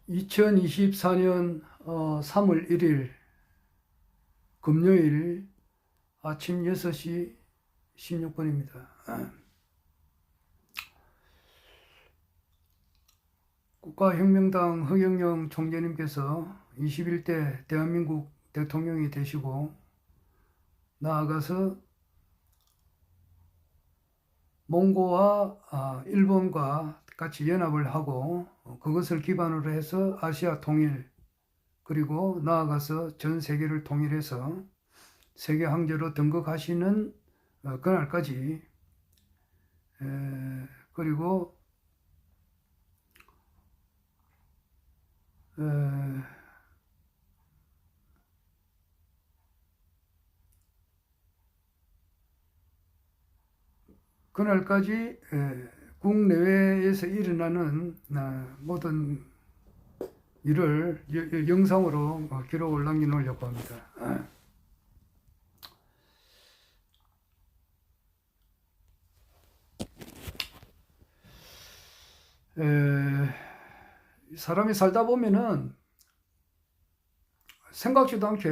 2024년 3월 1일 금요일 아침 6시 16분입니다. 국가혁명당 허경영 총재님께서 21대 대한민국 대통령이 되시고 나아가서 몽고와 일본과 같이 연합을 하고 그것을 기반으로 해서 아시아 통일 그리고 나아가서 전 세계를 통일해서 세계 황제로 등극하시는 그날까지 그리고 그날까지 국내외에서 일어나는 모든 일을 영상으로 기록을 남겨놓으려고 합니다. 사람이 살다 보면은 생각지도 않게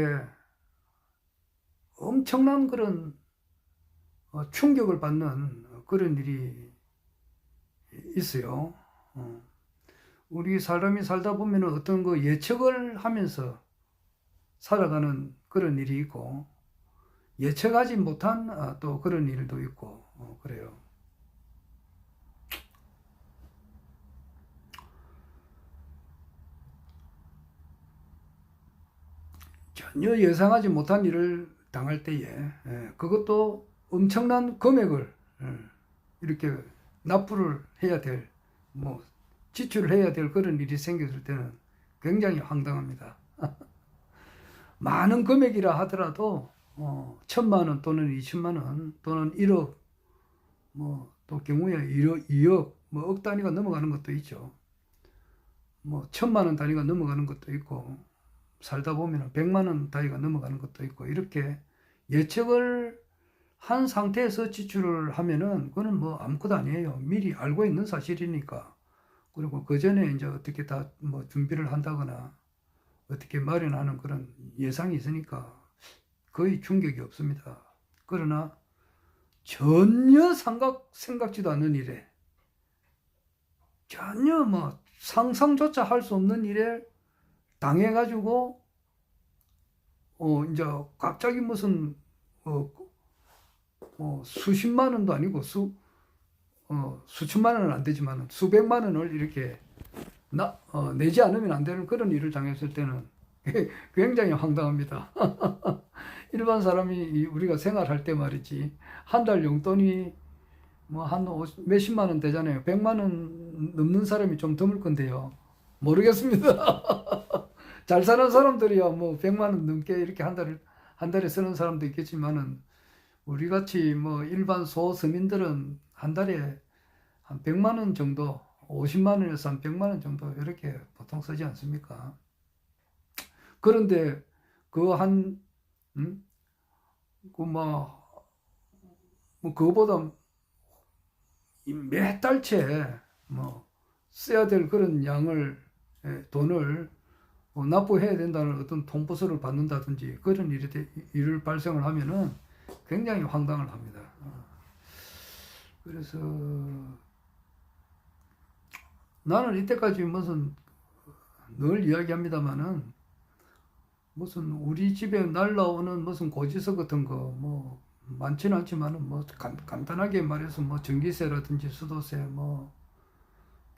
엄청난 그런 충격을 받는 그런 일이 있어요. 우리 사람이 살다 보면 어떤 그 예측을 하면서 살아가는 그런 일이 있고 예측하지 못한 또 그런 일도 있고 그래요. 전혀 예상하지 못한 일을 당할 때에 그것도 엄청난 금액을 이렇게 납부를 해야 될, 지출을 해야 될 그런 일이 생겼을 때는 굉장히 황당합니다. 많은 금액이라 하더라도 1,000만 원 또는 2천만 원 또는 1억 또 경우에 1억, 2억 억 단위가 넘어가는 것도 있죠. 1,000만 원 단위가 넘어가는 것도 있고 살다 보면 100만 원 단위가 넘어가는 것도 있고 이렇게 예측을 한 상태에서 지출을 하면은 그거는 아무것도 아니에요. 미리 알고 있는 사실이니까. 그리고 그 전에 이제 어떻게 다 준비를 한다거나 어떻게 마련하는 그런 예상이 있으니까 거의 충격이 없습니다. 그러나 전혀 생각지도 않는 일에 전혀 상상조차 할 수 없는 일에 당해가지고 이제 갑자기 무슨 수십만 원도 아니고 수천만 원은 안 되지만 수백만 원을 이렇게 내지 않으면 안 되는 그런 일을 당했을 때는 굉장히 황당합니다. 일반 사람이 우리가 생활할 때 말이지 한 달 용돈이 한 몇십만 원 되잖아요. 100만 원 넘는 사람이 좀 드물 건데요. 모르겠습니다. 잘 사는 사람들이야 100만 원 넘게 이렇게 한 달에 쓰는 사람도 있겠지만은 우리 같이 일반 소서민들은 한 달에 한 100만 원 정도, 50만 원에서 한 100만 원 정도 이렇게 보통 쓰지 않습니까? 그런데 그거보다 몇 달째 써야 될 그런 양을 돈을 납부해야 된다는 어떤 통보서를 받는다든지 그런 일을 발생을 하면은 굉장히 황당을 합니다. 그래서 나는 이때까지 늘 이야기합니다만은 무슨 우리 집에 날라오는 무슨 고지서 같은 거 많지는 않지만은 간단하게 말해서 전기세라든지 수도세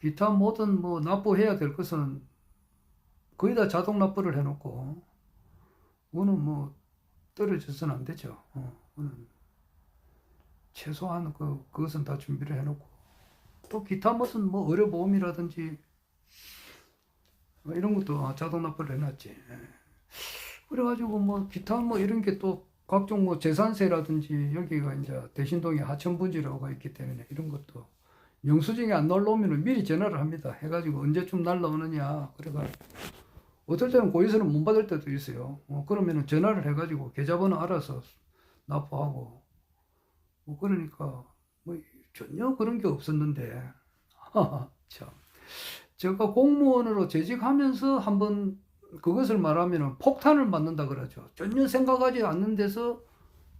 기타 모든 납부해야 될 것은 거의 다 자동 납부를 해놓고 그거는 떨어져서는 안 되죠. 그거는 최소한 그것은 다 준비를 해놓고 또 기타 무슨 의료보험이라든지 이런 것도 자동 납부를 해놨지. 그래가지고 기타 이런 게 또 각종 재산세라든지 여기가 이제 대신동에 하천분지라고가 있기 때문에 이런 것도 영수증이 안 날라오면 미리 전화를 합니다. 해가지고 언제쯤 날라오느냐. 그래가 어떨 때는 고지서를 못 받을 때도 있어요. 그러면은 전화를 해가지고 계좌번호 알아서 납부하고 그러니까 전혀 그런 게 없었는데 참 제가 공무원으로 재직하면서 한번 그것을 말하면 폭탄을 맞는다 그러죠. 전혀 생각하지 않는 데서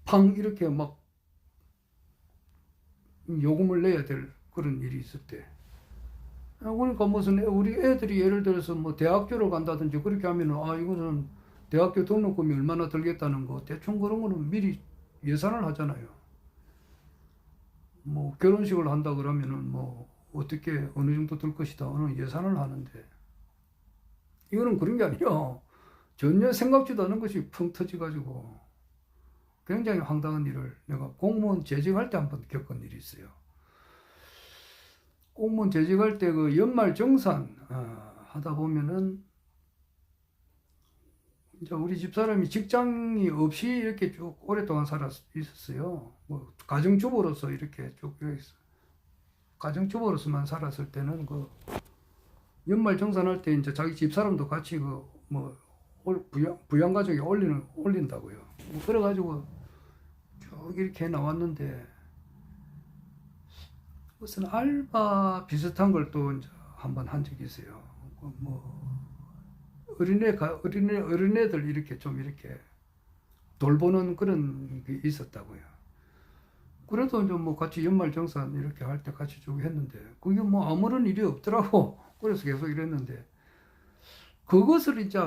팡 이렇게 막 요금을 내야 될 그런 일이 있었대. 그러니까 무슨 우리 애들이 예를 들어서 뭐 대학교를 간다든지 그렇게 하면은 아 이거는 대학교 등록금이 얼마나 들겠다는 거 대충 그런 거는 미리 예산을 하잖아요. 뭐 결혼식을 한다 그러면은 뭐 어떻게 어느 정도 들 것이다 어느 예산을 하는데 이거는 그런 게 아니야. 전혀 생각지도 않은 것이 펑 터져가지고 굉장히 황당한 일을 내가 공무원 재직할 때 한번 겪은 일이 있어요. 공무원 재직할 때 그 연말 정산 하다 보면은 이제 우리 집사람이 직장이 없이 이렇게 쭉 오랫동안 있었어요. 뭐 가정주부로서 이렇게 쭉 가정주부로서만 살았을 때는 그 연말 정산할 때 이제 자기 집사람도 같이 그 뭐 부양가족에 올린다고요. 뭐 그래가지고 쭉 이렇게 나왔는데 무슨 알바 비슷한 걸 또 이제 한번 한 적이 있어요. 뭐 어린애들 이렇게 좀 이렇게 돌보는 그런 게 있었다고요. 그래도 이제 뭐 같이 연말정산 이렇게 할 때 같이 쭉 했는데 그게 뭐 아무런 일이 없더라고. 그래서 계속 이랬는데 그것을 이제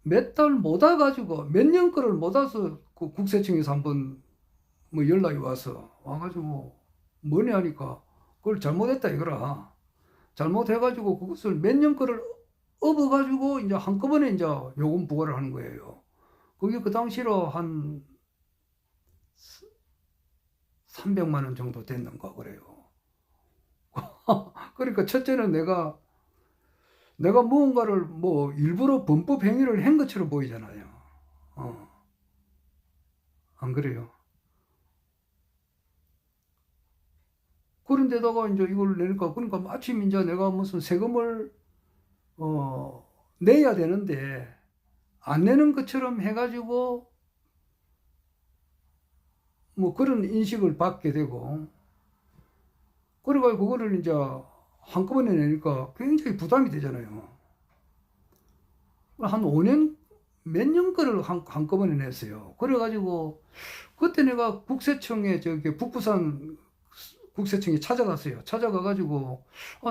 몇 달 못 와가지고 몇 년 거를 못 와서 그 국세청에서 한번 뭐 연락이 와가지고 뭐냐 하니까 그걸 잘못했다 이거라. 잘못해가지고 그것을 몇 년 거를 업어가지고 이제 한꺼번에 이제 요금 부과를 하는 거예요. 그게 그 당시로 한 300만 원 정도 됐는가 그래요. 그러니까 첫째는 내가 무언가를 뭐 일부러 범법 행위를 한 것처럼 보이잖아요. 안 그래요? 그런데다가 이제 이걸 내니까 그러니까 마침 이제 내가 무슨 세금을 내야 되는데 안 내는 것처럼 해가지고 뭐 그런 인식을 받게 되고 그래가지고 그거를 이제 한꺼번에 내니까 굉장히 부담이 되잖아요. 한 5년 몇 년 거를 한꺼번에 냈어요. 그래가지고 그때 내가 국세청에 저기 북부산 국세청에 찾아갔어요. 찾아가가지고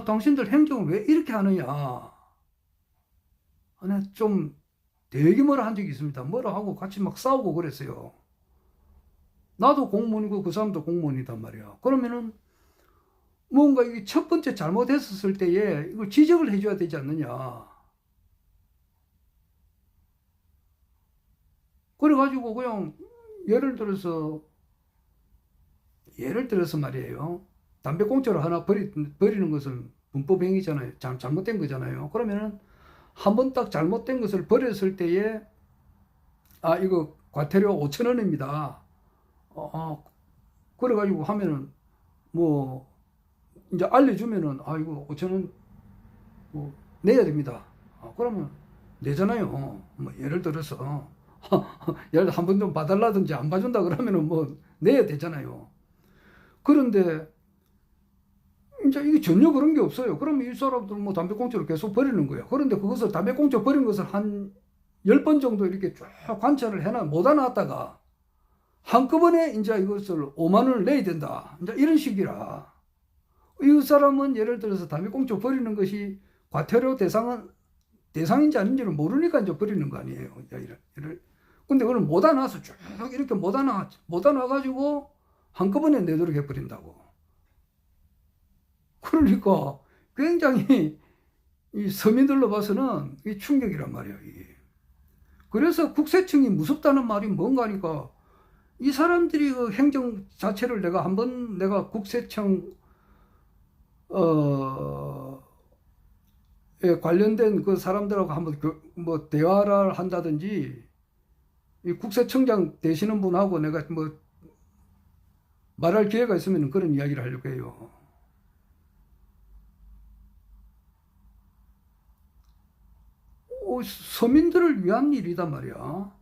당신들 행정을 왜 이렇게 하느냐. 좀 되게 뭐라 한 적이 있습니다. 뭐라 하고 같이 막 싸우고 그랬어요. 나도 공무원이고 그 사람도 공무원이단 말이야. 그러면은 뭔가 이게 첫 번째 잘못했었을 때에 이걸 지적을 해줘야 되지 않느냐. 그래가지고 그냥 예를 들어서 말이에요. 담배꽁초를 하나 버리는 것은 범법행위잖아요. 잘못된 거잖아요. 그러면은 한 번 딱 잘못된 것을 버렸을 때에 이거 과태료 5,000원입니다. 그래가지고 하면은 뭐 이제 알려주면은 이거 5,000원 뭐 내야 됩니다. 그러면 내잖아요. 뭐 예를 들어서 예를 들어 한 번 좀 봐달라든지 안 봐준다 그러면은 뭐 내야 되잖아요. 그런데 이제 이게 전혀 그런 게 없어요. 그러면 이 사람들 뭐 담배꽁초를 계속 버리는 거예요. 그런데 그것을 담배꽁초 버린 것을 한 10번 정도 이렇게 쭉 관찰을 못 해놨다가 한꺼번에 이제 이것을 5만 원을 내야 된다. 이제 이런 식이라. 이 사람은 예를 들어서 담배꽁초 버리는 것이 과태료 대상인지 아닌지를 모르니까 이제 버리는 거 아니에요. 근데 그걸 못 안아서 쭉 이렇게 못 안아가지고 한꺼번에 내도록 해버린다고. 그러니까 굉장히 이 서민들로 봐서는 이 충격이란 말이에요, 이게. 그래서 국세청이 무섭다는 말이 뭔가 하니까 이 사람들이 그 행정 자체를 내가 국세청, 에 관련된 그 사람들하고 한번 뭐 대화를 한다든지 이 국세청장 되시는 분하고 내가 뭐 말할 기회가 있으면 그런 이야기를 하려고 해요. 서민들을 위한 일이단 말이야.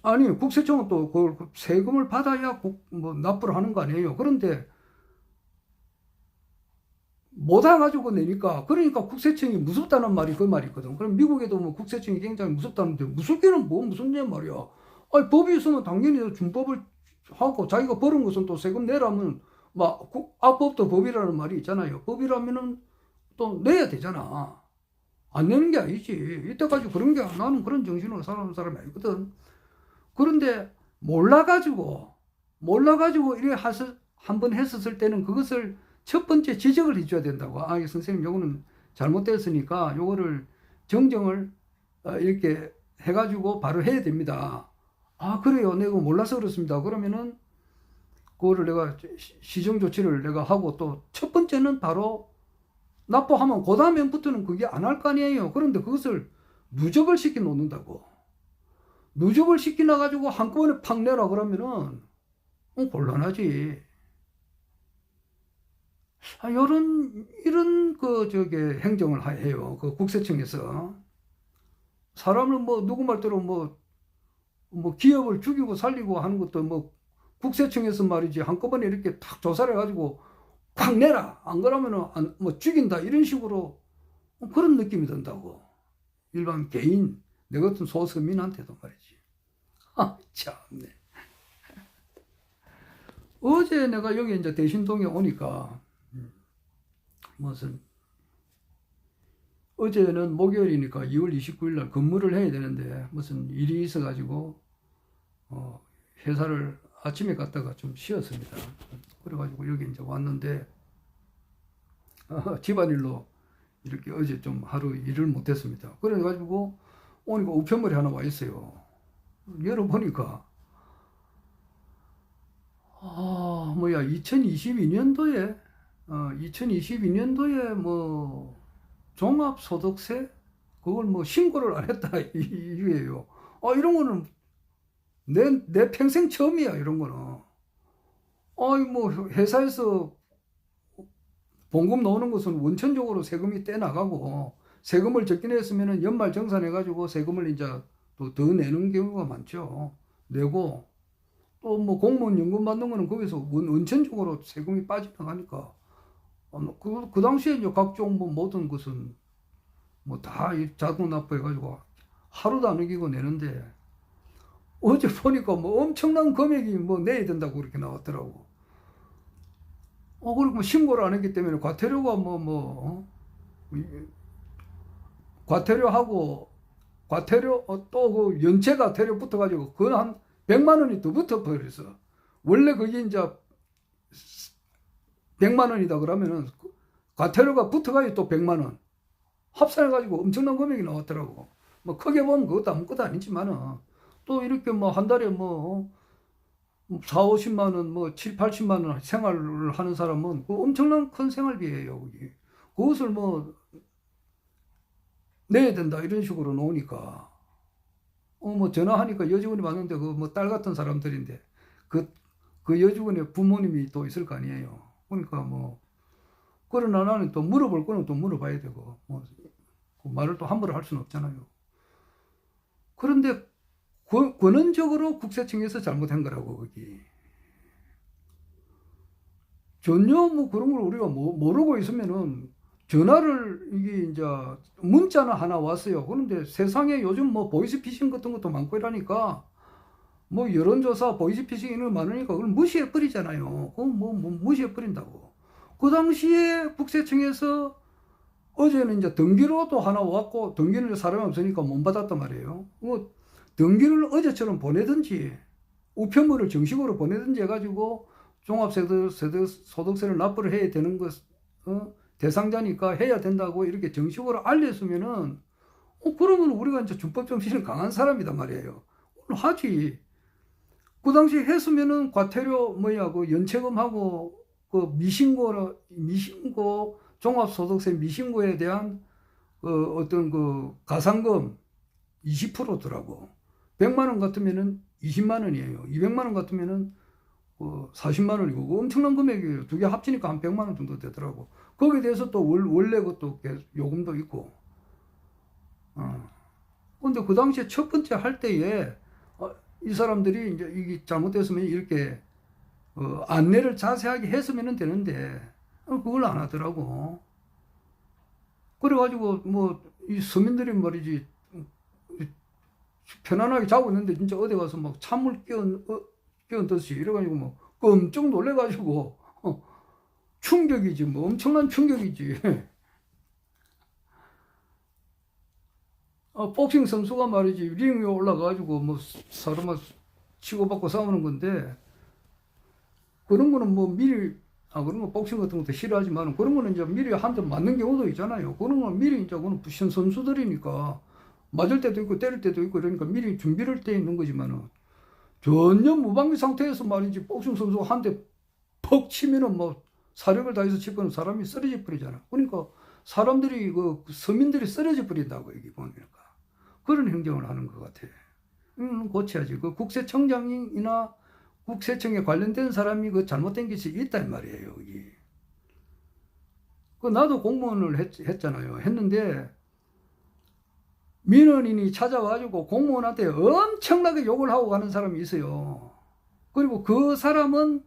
아니 국세청은 또 그 세금을 받아야 뭐 납부를 하는 거 아니에요. 그런데 못해가지고 내니까, 그러니까 국세청이 무섭다는 말이 그 말이거든. 그럼 미국에도 뭐 국세청이 굉장히 무섭다는데, 무섭기는 뭐 무슨 말이야. 아니, 법이 있으면 당연히 준법을 하고, 자기가 벌은 것은 또 세금 내라면, 막, 악법도 법이라는 말이 있잖아요. 법이라면은 또 내야 되잖아. 안 내는 게 아니지. 이때까지 그런 게, 나는 그런 정신으로 살아온 사람이 아니거든. 그런데 몰라가지고 이래 한번 했었을 때는 그것을 첫 번째 지적을 해줘야 된다고. 아, 선생님, 요거는 잘못됐으니까 요거를 정정을 이렇게 해가지고 바로 해야 됩니다. 아, 그래요. 내가 몰라서 그렇습니다. 그러면은 그거를 내가 시정 조치를 내가 하고, 또 첫 번째는 바로 납부하면 그 다음부터는 그게 안 할 거 아니에요. 그런데 그것을 누적을 시켜 놓는다고. 누적을 시켜 놔가지고 한꺼번에 팍 내라 그러면은 곤란하지. 이런 행정을 해요. 그 국세청에서. 사람을 뭐, 누구 말대로 뭐 기업을 죽이고 살리고 하는 것도 뭐, 국세청에서 말이지, 한꺼번에 이렇게 탁 조사를 해가지고 팍 내라. 안 그러면은 뭐 죽인다. 이런 식으로 그런 느낌이 든다고. 일반 개인, 내 같은 소서민한테도 말이지. 아, 참네. 어제 내가 여기 이제 대신동에 오니까, 무슨, 어제는 목요일이니까 2월 29일 날 근무를 해야 되는데, 무슨 일이 있어가지고, 회사를 아침에 갔다가 좀 쉬었습니다. 그래가지고 여기 이제 왔는데, 집안일로 이렇게 어제 좀 하루 일을 못했습니다. 그래가지고 오니까 우편물이 하나 와 있어요. 열어보니까, 2022년도에, 2022년도에 뭐, 종합소득세? 그걸 뭐 신고를 안 했다, 이게요. 이런 거는 내 평생 처음이야, 이런 거는. 뭐, 회사에서 봉급 나오는 것은 원천적으로 세금이 떼나가고, 세금을 적게 냈으면 연말 정산해가지고 세금을 이제 또 더 내는 경우가 많죠. 내고, 또 뭐 공무원 연금 받는 거는 거기서 원천적으로 세금이 빠져나가니까. 그 당시에 이제 각종 뭐 모든 것은 뭐 다 자동 납부해가지고 하루도 안 어기고 내는데, 어제 보니까 뭐 엄청난 금액이 뭐 내야 된다고 그렇게 나왔더라고. 그리고 뭐 신고를 안 했기 때문에 과태료가 과태료하고, 과태료, 또 그 연체 과태료 붙어가지고 그 한 100만 원이 더 붙어버렸어. 원래 그게 이제 100만 원이다 그러면은 과태료가 붙어가지고 또 100만 원. 합산해가지고 엄청난 금액이 나왔더라고. 뭐 크게 보면 그것도 아무것도 아니지만은, 또 이렇게 뭐 한 달에 뭐 4, 50만 원, 뭐 7, 80만 원 생활을 하는 사람은 그 엄청난 큰 생활비예요, 그게. 그것을 뭐 내야 된다 이런 식으로 놓으니까, 뭐 전화하니까 여직원이 왔는데 그 뭐 딸 같은 사람들인데, 그 여직원의 부모님이 또 있을 거 아니에요. 그러니까 뭐, 그러나 나는 또 물어볼 거는 또 물어봐야 되고, 뭐 그 말을 또 함부로 할 수는 없잖아요. 그런데 권원적으로 국세청에서 잘못한 거라고, 거기. 전혀 뭐 그런 걸 우리가 모르고 있으면은, 전화를, 이게 이제 문자는 하나 왔어요. 그런데 세상에 요즘 뭐 보이스피싱 같은 것도 많고 이러니까, 뭐 여론조사 보이스피싱 이런 거 많으니까 그걸 무시해 버리잖아요. 그건 뭐 무시해 버린다고. 그 당시에 국세청에서 어제는 이제 등기로도 하나 왔고, 등기는 사람이 없으니까 못 받았단 말이에요. 뭐 등기를 어제처럼 보내든지 우편물을 정식으로 보내든지 해가지고 종합소득세를 납부를 해야 되는 것, 대상자니까 해야 된다고 이렇게 정식으로 알렸으면은, 그러면 우리가 이제 준법 정신이 강한 사람이단 말이에요. 하지. 그 당시에 했으면은 과태료 그 연체금하고 그 미신고 종합소득세 미신고에 대한 그 어떤 그 가산금 20%더라고. 100만 원 같으면은 20만 원이에요. 200만 원 같으면은 40만 원이고, 엄청난 금액이에요. 두 개 합치니까 한 100만 원 정도 되더라고. 거기에 대해서 또 원래 그것도 요금도 있고. 근데 그 당시에 첫 번째 할 때에 이 사람들이 이제 이게 잘못됐으면 이렇게 안내를 자세하게 했으면 되는데, 그걸 안 하더라고. 그래가지고 뭐 이 서민들이 말이지 편안하게 자고 있는데 진짜 어디 가서 막 찬물 끼얹듯이 이래가지고 뭐 깜짝 놀래가지고 충격이지 뭐 엄청난 충격이지. 복싱 선수가 말이지 링 위에 올라가가지고 뭐 사람을 치고받고 싸우는 건데 그런 거는 뭐 미리 그런 거 복싱 같은 것도 싫어하지만 그런 거는 이제 미리 한 대 맞는 경우도 있잖아요. 그런 거는 미리 이제 그는 부신 선수들이니까 맞을 때도 있고 때릴 때도 있고 그러니까 미리 준비를 돼 있는 거지만은 전혀 무방비 상태에서 말이지 복싱 선수가 한 대 퍽 치면은 뭐 사력을 다해서 치고는 사람이 쓰러져 버리잖아. 그러니까 사람들이 그 서민들이 쓰러져 버린다고 여기 보니까 그런 행정을 하는 것 같아. 고쳐야지. 그 국세청장이나 국세청에 관련된 사람이 그 잘못된 것이 있단 말이에요, 여기. 그 나도 공무원을 했잖아요. 했는데 민원인이 찾아와가지고 공무원한테 엄청나게 욕을 하고 가는 사람이 있어요. 그리고 그 사람은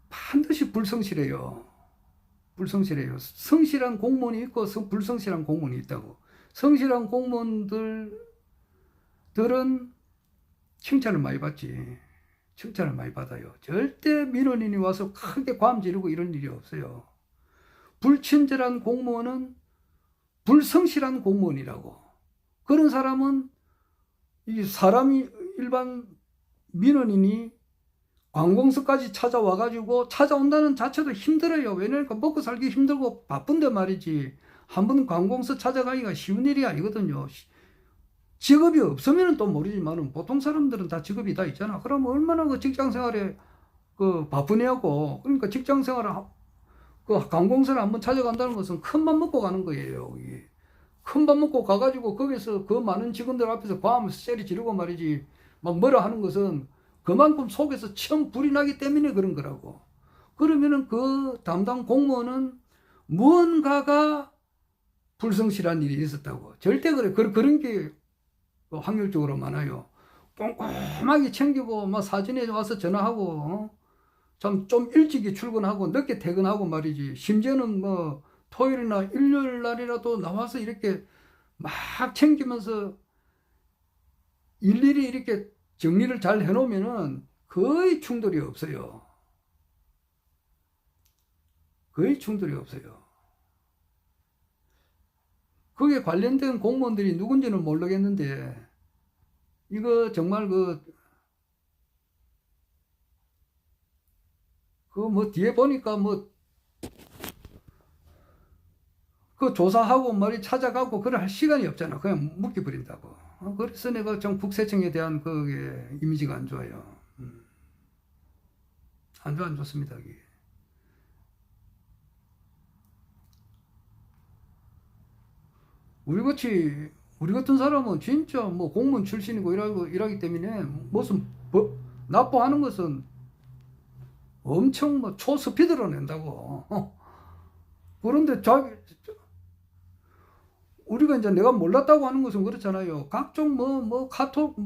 반드시 불성실해요. 불성실해요. 성실한 공무원이 있고 불성실한 공무원이 있다고. 성실한 공무원들은 칭찬을 많이 받지. 칭찬을 많이 받아요. 절대 민원인이 와서 크게 ความ 지르고 이런 일이 없어요. 불친절한 공무원은 불성실한 공무원이라고. 그런 사람은 이 사람이 일반 민원인이 관공서까지 찾아와가지고 찾아온다는 자체도 힘들어요. 왜냐니까 먹고 살기 힘들고 바쁜데 말이지. 한 번 관공서 찾아가기가 쉬운 일이 아니거든요. 직업이 없으면 또 모르지만 보통 사람들은 다 직업이 다 있잖아. 그러면 얼마나 그 직장 생활에 그 바쁘냐고. 그러니까 직장 생활을 그 관공서를 한번 찾아간다는 것은 큰 맘 먹고 가는 거예요. 큰 맘 먹고 가가지고 거기서 그 많은 직원들 앞에서 과하면서 쎄리 지르고 말이지. 막 뭐라 하는 것은 그만큼 속에서 처음 불이 나기 때문에 그런 거라고. 그러면은 그 담당 공무원은 무언가가 불성실한 일이 있었다고. 절대 그래. 그런 게 확률적으로 많아요. 꼼꼼하게 챙기고 막 사진에 와서 전화하고 참 좀 일찍이 출근하고 늦게 퇴근하고 말이지. 심지어는 뭐 토요일이나 일요일 날이라도 나와서 이렇게 막 챙기면서 일일이 이렇게 정리를 잘 해놓으면은 거의 충돌이 없어요. 거의 충돌이 없어요. 거기에 관련된 공무원들이 누군지는 모르겠는데 이거 정말 그 뭐 뒤에 보니까 뭐 그 조사하고 머리 찾아가고 그럴 시간이 없잖아. 그냥 묶여버린다고. 그래서 내가 좀 국세청에 대한 그게 이미지가 안 좋아요. 안 좋습니다. 이게. 우리 같은 사람은 진짜 뭐 공무원 출신이고 일하기 때문에 무슨 납부하는 것은 엄청 뭐 초스피드로 낸다고. 그런데 우리가 이제 내가 몰랐다고 하는 것은 그렇잖아요. 각종 뭐 카톡 그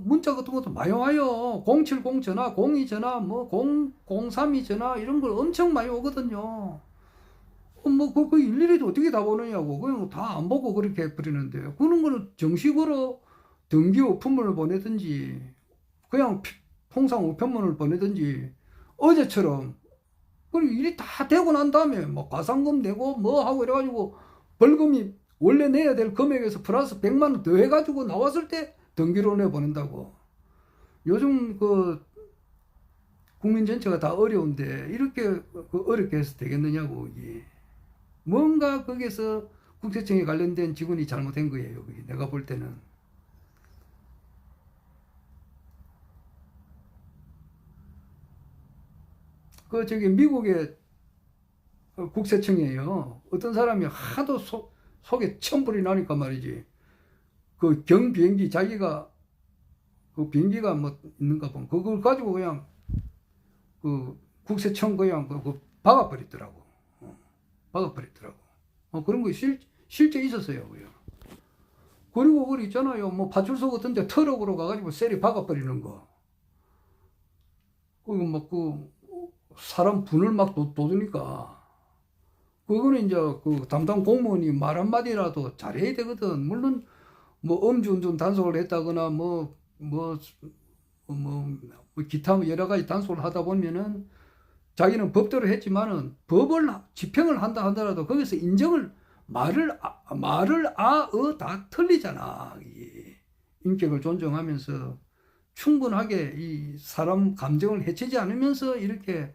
문자 같은 것도 많이 와요. 070 전화, 02 전화, 뭐 032 전화 이런 걸 엄청 많이 오거든요. 그 일일이 어떻게 다 보느냐고. 그냥 다 안 보고 그렇게 해버리는데. 그런 거는 정식으로 등기 우편물을 보내든지, 그냥 통상 우편물을 보내든지, 어제처럼. 그리고 일이 다 되고 난 다음에, 뭐, 가산금 내고, 뭐 하고 이래가지고, 벌금이 원래 내야 될 금액에서 플러스 100만원 더 해가지고 나왔을 때 등기로 내보낸다고. 요즘 국민 전체가 다 어려운데, 이렇게 어렵게 해서 되겠느냐고, 이게. 뭔가 거기서 국세청에 관련된 직원이 잘못된 거예요. 내가 볼 때는. 미국의 국세청이에요. 어떤 사람이 하도 속에 천불이 나니까 말이지. 그 경비행기 자기가 그 비행기가 뭐 있는가 보면 그걸 가지고 그냥 그 국세청 그냥 박아버리더라고. 박아버리더라고. 그런 거 실제 있었어요. 그리고 그거 있잖아요. 뭐 파출소 같은 데 트럭으로 가가지고 셀이 박아버리는 거. 그리고 막 사람 분을 막 돋으니까 그거는 이제 그 담당 공무원이 말 한마디라도 잘해야 되거든. 물론 뭐 음주운전 단속을 했다거나 뭐 기타 뭐 여러 가지 단속을 하다 보면은 자기는 법대로 했지만은 법을 집행을 한다 하더라도 거기서 인정을 말을 다 틀리잖아. 인격을 존중하면서 충분하게 이 사람 감정을 해치지 않으면서 이렇게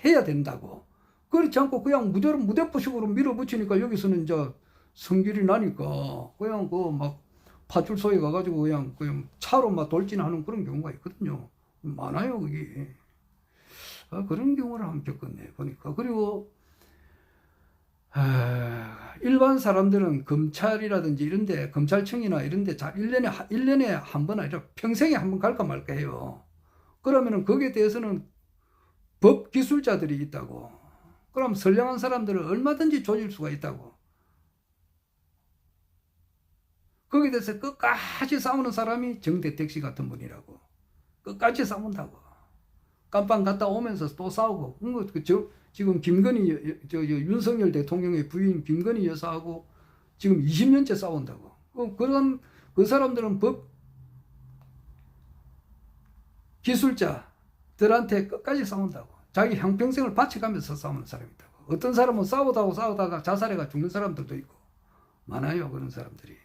해야 된다고. 그렇지 않고 그냥 무대포식으로 밀어붙이니까 여기서는 이제 성질이 나니까 그냥 그 막 파출소에 가가지고 그냥 차로 막 돌진하는 그런 경우가 있거든요. 많아요, 그게. 그런 경우를 한번 겪었네, 보니까. 그리고, 일반 사람들은 검찰이라든지 이런데, 검찰청이나 이런데 1년에 한 번 아니라 평생에 한 번 갈까 말까 해요. 그러면은 거기에 대해서는 법 기술자들이 있다고. 그럼 선량한 사람들은 얼마든지 조질 수가 있다고. 거기에 대해서 끝까지 싸우는 사람이 정대택 씨 같은 분이라고. 끝까지 싸운다고. 깜빵 갔다 오면서 또 싸우고. 지금 윤석열 대통령의 부인 김건희 여사하고 지금 20년째 싸운다고. 그 사람들은 법 기술자들한테 끝까지 싸운다고. 자기 형평생을 바쳐가면서 싸우는 사람이다고. 어떤 사람은 싸우다가 자살해가 죽는 사람들도 있고. 많아요, 그런 사람들이.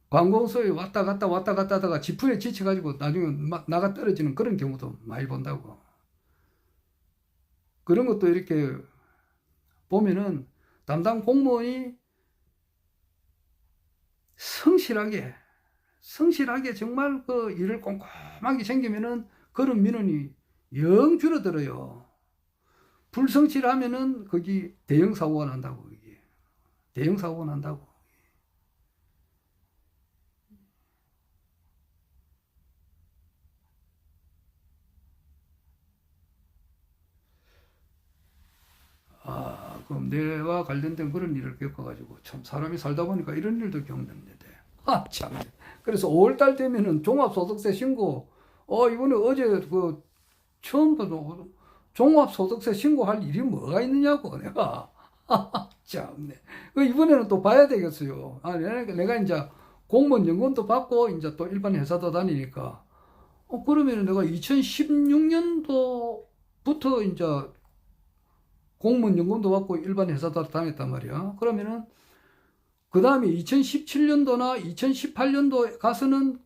관공서에 왔다 갔다 하다가 지푸에 지쳐가지고 나중에 막 나가 떨어지는 그런 경우도 많이 본다고. 그런 것도 이렇게 보면은 담당 공무원이 성실하게 정말 그 일을 꼼꼼하게 챙기면은 그런 민원이 영 줄어들어요. 불성실하면은 거기 대형 사고가 난다고. 이게 대형 사고가 난다고. 그럼 내와 관련된 그런 일을 겪어가지고 참 사람이 살다 보니까 이런 일도 겪는데. 참. 그래서 5월달 되면은 종합소득세 신고. 이번에 어제 처음 봐도 종합소득세 신고할 일이 뭐가 있느냐고 내가. 참네. 이번에는 또 봐야 되겠어요. 내가 이제 공무원 연금도 받고 이제 또 일반 회사도 다니니까. 그러면 내가 2016년도부터 이제 공무원 연금도 받고 일반 회사도 다녔단 말이야. 그러면은 그 다음에 2017년도나 2018년도에 가서는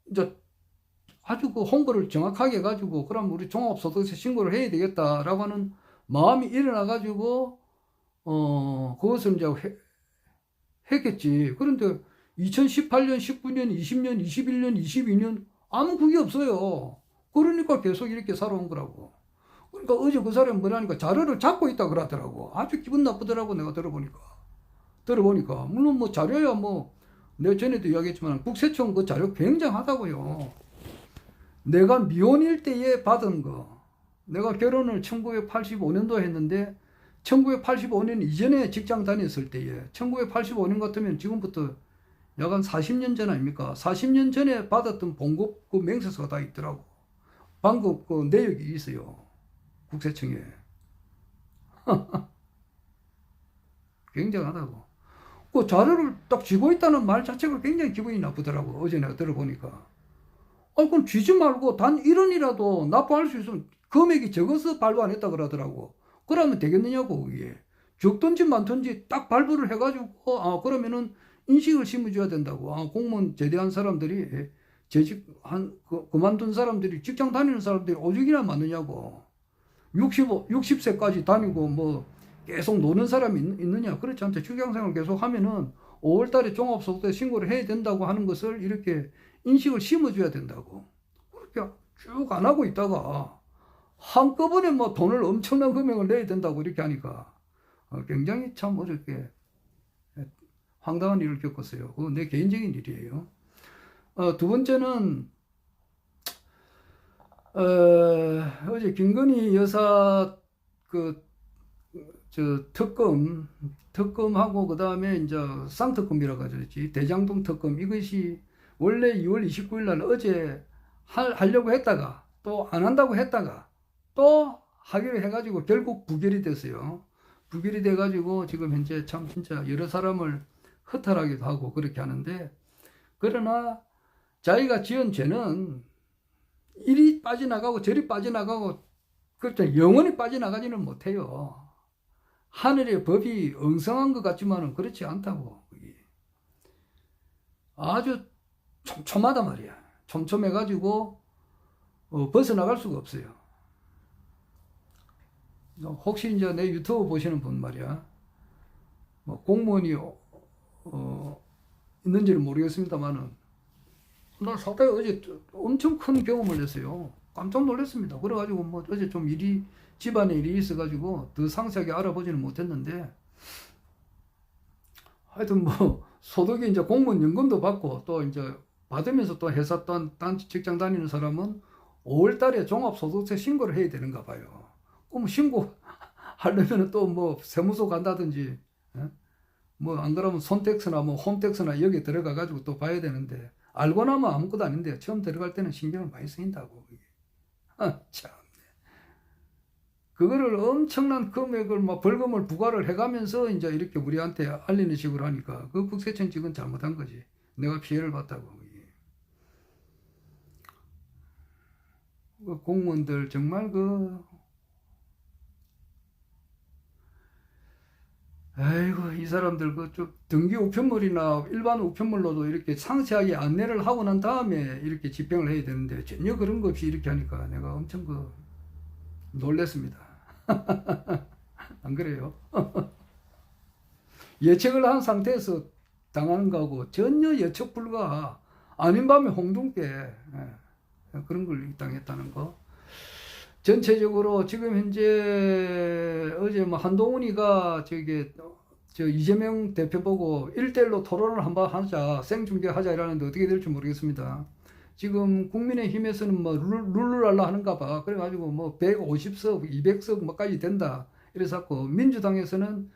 이제 아주 그 홍보를 정확하게 해가지고 그럼 우리 종합소득세 신고를 해야 되겠다라고 하는 마음이 일어나가지고 그것을 이제 했겠지. 그런데 2018년, 19년, 20년, 21년, 22년 아무 그게 없어요. 그러니까 계속 이렇게 살아온 거라고. 그러니까 어제 그 사람이 뭐라니까 자료를 잡고 있다 그러더라고. 아주 기분 나쁘더라고 내가 들어보니까. 물론 뭐 자료야 내가 전에도 이야기했지만 국세청 그 자료 굉장하다고요. 내가 미혼일 때에 받은 거. 내가 결혼을 1985년도에 했는데 1985년 이전에 직장 다녔을 때에 1985년 같으면 지금부터 약 한 40년 전 아닙니까? 40년 전에 받았던 봉급 그 명세서가 다 있더라고. 방금 그 내역이 있어요. 국세청에. 굉장하다고. 그 자료를 딱 쥐고 있다는 말 자체가 굉장히 기분이 나쁘더라고. 어제 내가 들어보니까. 그럼 쥐지 말고 단 1원이라도 납부할 수 있으면 금액이 적어서 발부 안 했다 그러더라고. 그러면 되겠느냐고, 그게. 적든지 많든지 딱 발부를 해가지고, 그러면은 인식을 심어줘야 된다고. 공무원 제대한 사람들이, 그만둔 사람들이, 직장 다니는 사람들이 오죽이나 많으냐고. 60세까지 다니고 계속 노는 사람이 있느냐. 그렇지 않죠. 직장생활 계속 하면은 5월 달에 종합소득세 신고를 해야 된다고 하는 것을 이렇게 인식을 심어줘야 된다고. 그렇게 쭉 안 하고 있다가 한꺼번에 돈을 엄청난 금액을 내야 된다고 이렇게 하니까 굉장히 참 어렵게 황당한 일을 겪었어요. 그건 내 개인적인 일이에요. 두 번째는 어제 김건희 여사 특검하고 그 다음에 이제 쌍특검이라고 하지. 대장동 특검 이것이 원래 2월 29일 날 어제 하려고 했다가 또 안 한다고 했다가 또 하기로 해가지고 결국 부결이 됐어요. 부결이 돼가지고 지금 현재 참 진짜 여러 사람을 허탈하기도 하고 그렇게 하는데, 그러나 자기가 지은 죄는 이리 빠져나가고 저리 빠져나가고 그렇죠. 영원히 빠져나가지는 못해요. 하늘의 법이 엉성한 것 같지만은 그렇지 않다고. 아주 촘촘하다 말이야. 촘촘해가지고 벗어나갈 수가 없어요. 혹시 이제 내 유튜브 보시는 분 말이야, 뭐 공무원이 있는지는 모르겠습니다만은 나 사다가 어제 엄청 큰 경험을 했어요. 깜짝 놀랐습니다. 그래가지고 뭐 어제 좀 집안에 일이 있어가지고 더 상세하게 알아보지는 못했는데, 하여튼 뭐 소득이 이제 공무원 연금도 받고 또 이제 받으면서 또 회사 딴 직장 다니는 사람은 5월 달에 종합소득세 신고를 해야 되는가 봐요. 그럼 신고 하려면 또 뭐 세무서 간다든지, 뭐 안 그러면 손택스나 뭐 홈택스나 여기 들어가 가지고 또 봐야 되는데, 알고 나면 아무것도 아닌데 처음 들어갈 때는 신경을 많이 쓰인다고. 참. 그거를 엄청난 금액을 막 벌금을 부과를 해가면서 이제 이렇게 우리한테 알리는 식으로 하니까 그 국세청 직은 잘못한 거지. 내가 피해를 봤다고. 그 공무원들 정말 아이고, 이 사람들 좀 등기 우편물이나 일반 우편물로도 이렇게 상세하게 안내를 하고 난 다음에 이렇게 집행을 해야 되는데 전혀 그런 거 없이 이렇게 하니까 내가 엄청 놀랬습니다. 안 그래요? 예측을 한 상태에서 당하는 거하고 전혀 예측 불가, 아닌 밤에 홍둥깨, 그런 걸 당했다는 거. 전체적으로 지금 현재 어제 뭐 한동훈이가 저 이재명 대표 보고 1대1로 토론을 한번 하자, 생중계하자 이러는데 어떻게 될지 모르겠습니다. 지금 국민의힘에서는 뭐 룰루랄라 하는가 봐. 그래가지고 뭐 150석, 200석 뭐까지 된다. 이래서 민주당에서는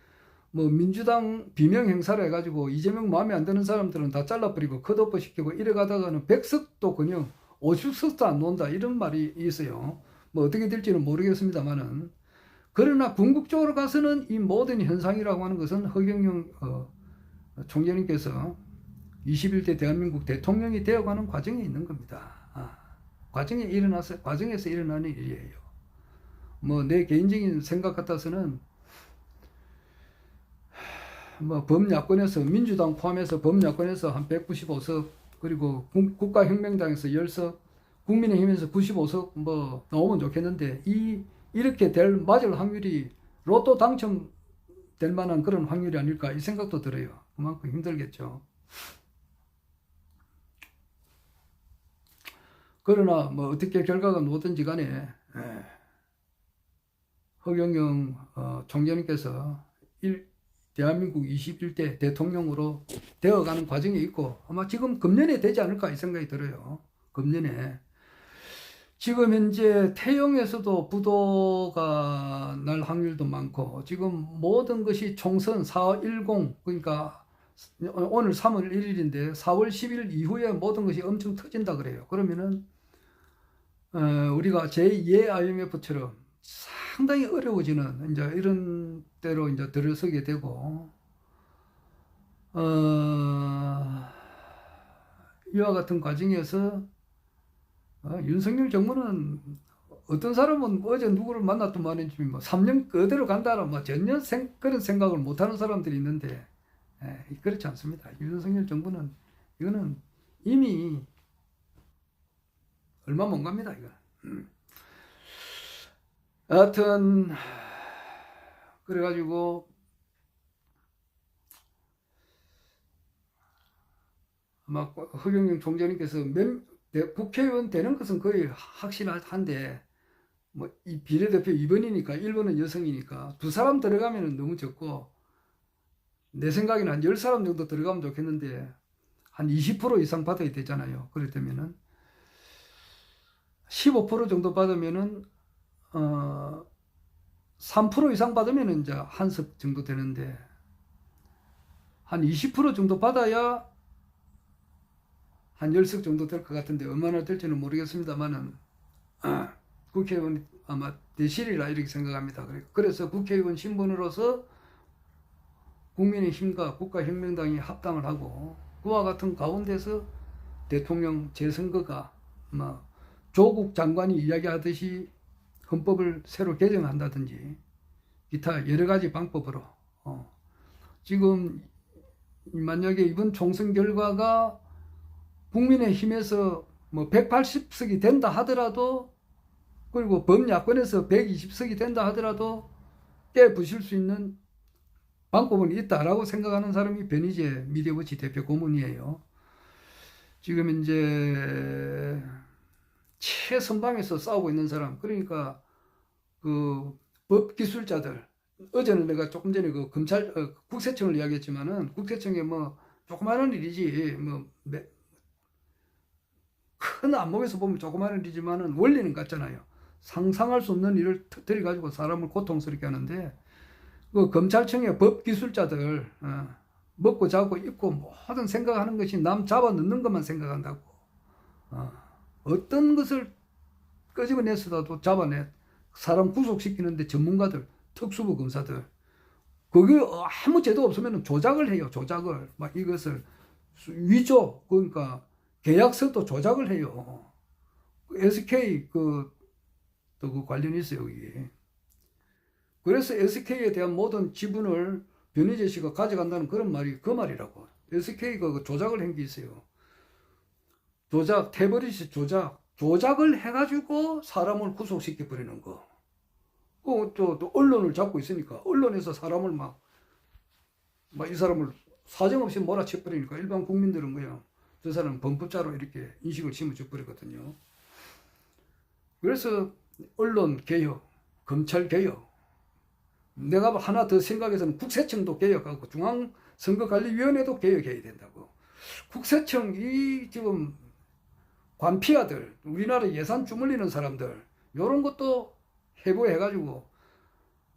뭐 민주당 비명 행사를 해가지고 이재명 마음에 안 드는 사람들은 다 잘라버리고 컷오프 시키고 이래 가다가는 100석도 그냥 50석도 안 논다, 이런 말이 있어요. 뭐 어떻게 될지는 모르겠습니다만은, 그러나 궁극적으로 가서는 이 모든 현상이라고 하는 것은 허경영 총재님께서 21대 대한민국 대통령이 되어가는 과정에 있는 겁니다. 과정에서 일어나는 일이에요. 뭐 내 개인적인 생각 같아서는 뭐 범야권에서, 민주당 포함해서 범야권에서 한 195석, 그리고 국가혁명당에서 10석, 국민의힘에서 95석 뭐 나오면 좋겠는데, 이렇게 맞을 확률이 로또 당첨될 만한 그런 확률이 아닐까, 이 생각도 들어요. 그만큼 힘들겠죠. 그러나 뭐 어떻게 결과가 뭐든지 간에 허경영 총재님께서 대한민국 21대 대통령으로 되어가는 과정에 있고, 아마 지금 금년에 되지 않을까 이 생각이 들어요. 금년에. 지금 현재 태영에서도 부도가 날 확률도 많고, 지금 모든 것이 총선 4.10, 그러니까 오늘 3월 1일인데 4월 10일 이후에 모든 것이 엄청 터진다 그래요. 그러면은 우리가 제2의 IMF처럼 상당히 어려워지는 이제 이런 때로 이제 들어서게 되고, 이와 같은 과정에서 윤석열 정부는, 어떤 사람은 어제 누구를 만났더만 뭐 3년 그대로 간다라 뭐 전혀 그런 생각을 못하는 사람들이 있는데, 그렇지 않습니다. 윤석열 정부는 이거는 이미 얼마 못 갑니다, 이거. 하여튼 그래가지고 아마 허경영 총재님께서 국회의원 되는 것은 거의 확실한데, 뭐 이 비례대표 2번이니까 1번은 여성이니까 두 사람 들어가면 너무 적고, 내 생각에는 한 10사람 정도 들어가면 좋겠는데 한 20% 이상 받아야 되잖아요. 그렇다면은 15% 정도 받으면은 3% 이상 받으면은 이제 한 석 정도 되는데, 한 20% 정도 받아야 한 10석 정도 될 것 같은데 얼마나 될지는 모르겠습니다만은 국회의원 아마 대실이라 이렇게 생각합니다. 그래서 국회의원 신분으로서 국민의힘과 국가혁명당이 합당을 하고 그와 같은 가운데서 대통령 재선거가 조국 장관이 이야기하듯이 헌법을 새로 개정한다든지 기타 여러 가지 방법으로 지금 만약에 이번 총선 결과가 국민의힘에서 뭐 180석이 된다 하더라도 그리고 범야권에서 120석이 된다 하더라도 깨부실 수 있는 방법은 있다라고 생각하는 사람이 변희재 미디어워치 대표 고문이에요. 지금 이제 최선방에서 싸우고 있는 사람, 그러니까 그 법기술자들, 어제는 내가 조금 전에 그 검찰 국세청을 이야기했지만은 국세청에 뭐 조그마한 일이지 뭐 큰 안목에서 보면 조그마한 일이지만은 원리는 같잖아요. 상상할 수 없는 일을 터뜨려 가지고 사람을 고통스럽게 하는데 그 검찰청의 법기술자들 먹고 자고 입고 모든 생각하는 것이 남 잡아 넣는 것만 생각한다고. 어떤 것을 끄집어내서라도 잡아내 사람 구속시키는데 전문가들, 특수부 검사들 그게 아무 죄도 없으면 조작을 해요. 조작을 막 이것을 위조, 그러니까 계약서도 조작을 해요. SK 또 그 관련이 있어요 여기. 그래서 SK에 대한 모든 지분을 변희재 씨가 가져간다는 그런 말이 그 말이라고. SK가 그 조작을 한 게 있어요. 조작, 태버리시 조작을 해가지고 사람을 구속시켜 버리는 거. 또 언론을 잡고 있으니까 언론에서 사람을 막 이 사람을 사정없이 몰아쳐 버리니까 일반 국민들은 그냥 저 사람은 범법자로 이렇게 인식을 심어줘 버리거든요. 그래서 언론 개혁, 검찰 개혁, 내가 하나 더 생각해서는 국세청도 개혁하고 중앙선거관리위원회도 개혁해야 된다고. 국세청 이 지금 관피아들, 우리나라 예산 주물리는 사람들 이런 것도 해부해가지고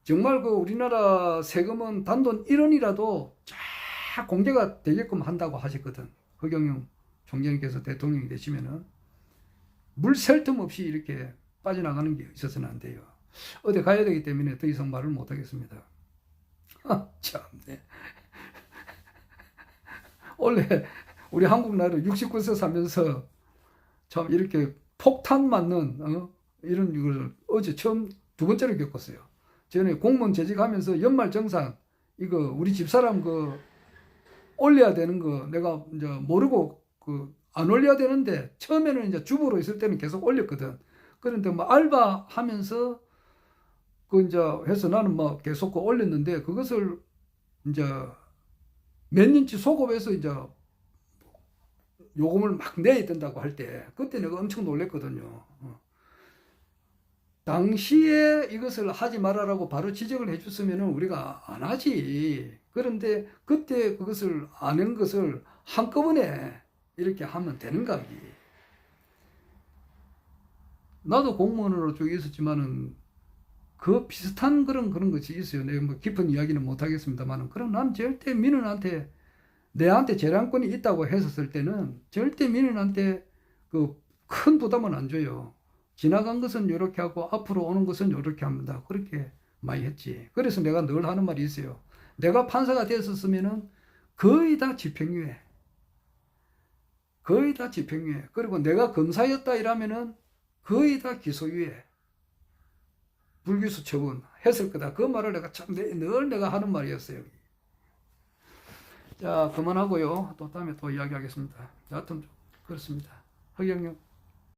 정말 그 우리나라 세금은 단돈 1원이라도 쫙 공개가 되게끔 한다고 하셨거든. 허경영 총장님께서 대통령이 되시면은 물 셀 틈 없이 이렇게 빠져나가는 게 있어서는 안 돼요. 어디 가야 되기 때문에 더 이상 말을 못 하겠습니다. 참네. 원래 우리 한국 나라 69세 살면서 참 이렇게 폭탄 맞는 이런 걸 어제 처음 두 번째로 겪었어요. 전에 공무원 재직하면서 연말정산 이거 우리 집사람 그 올려야 되는 거 내가 이제 모르고 안 올려야 되는데 처음에는 이제 주부로 있을 때는 계속 올렸거든. 그런데 뭐 알바 하면서 이제 해서 나는 뭐 계속 올렸는데 그것을 이제 몇 년치 소급해서 이제 요금을 막 내야 된다고 할 때 그때 내가 엄청 놀랬거든요. 당시에 이것을 하지 말아라고 바로 지적을 해줬으면 우리가 안 하지. 그런데 그때 그것을 아는 것을 한꺼번에 이렇게 하면 되는가. 나도 공무원으로 쭉 있었지만은 그 비슷한 그런 것이 있어요. 내가 뭐 깊은 이야기는 못 하겠습니다만은 그럼 난 절대 민원한테 내한테 재량권이 있다고 했었을 때는 절대 민원한테 그 큰 부담은 안 줘요. 지나간 것은 이렇게 하고 앞으로 오는 것은 이렇게 합니다. 그렇게 많이 했지. 그래서 내가 늘 하는 말이 있어요. 내가 판사가 됐었으면은 거의 다 집행유예. 거의 다 집행유예. 그리고 내가 검사였다 이러면은 거의 다 기소유예. 불기소 처분 했을 거다. 그 말을 내가 참 늘 내가 하는 말이었어요. 자, 그만하고요. 또 다음에 또 이야기하겠습니다. 여하튼 그렇습니다. 허경영.